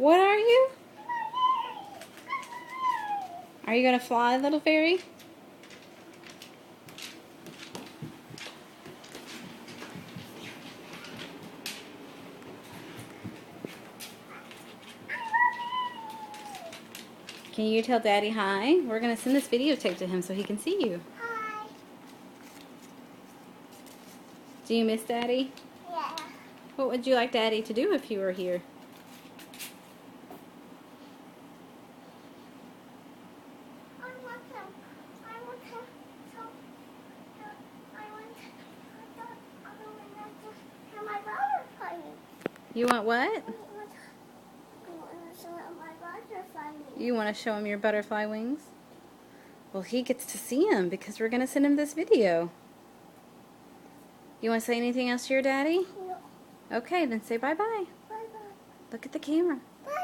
What are you? Are you gonna fly, little fairy? Can you tell Daddy hi? We're gonna send this videotape to him so he can see you. Hi. Do you miss Daddy? Yeah. What would you like Daddy to do if you were here? I want to show my butterfly. You want what? I want to show my butterfly. You want to show him your butterfly wings? Well, he gets to see them because we're going to send him this video. You want to say anything else to your daddy? No. Okay, then say bye-bye. Bye-bye. Look at the camera. Bye.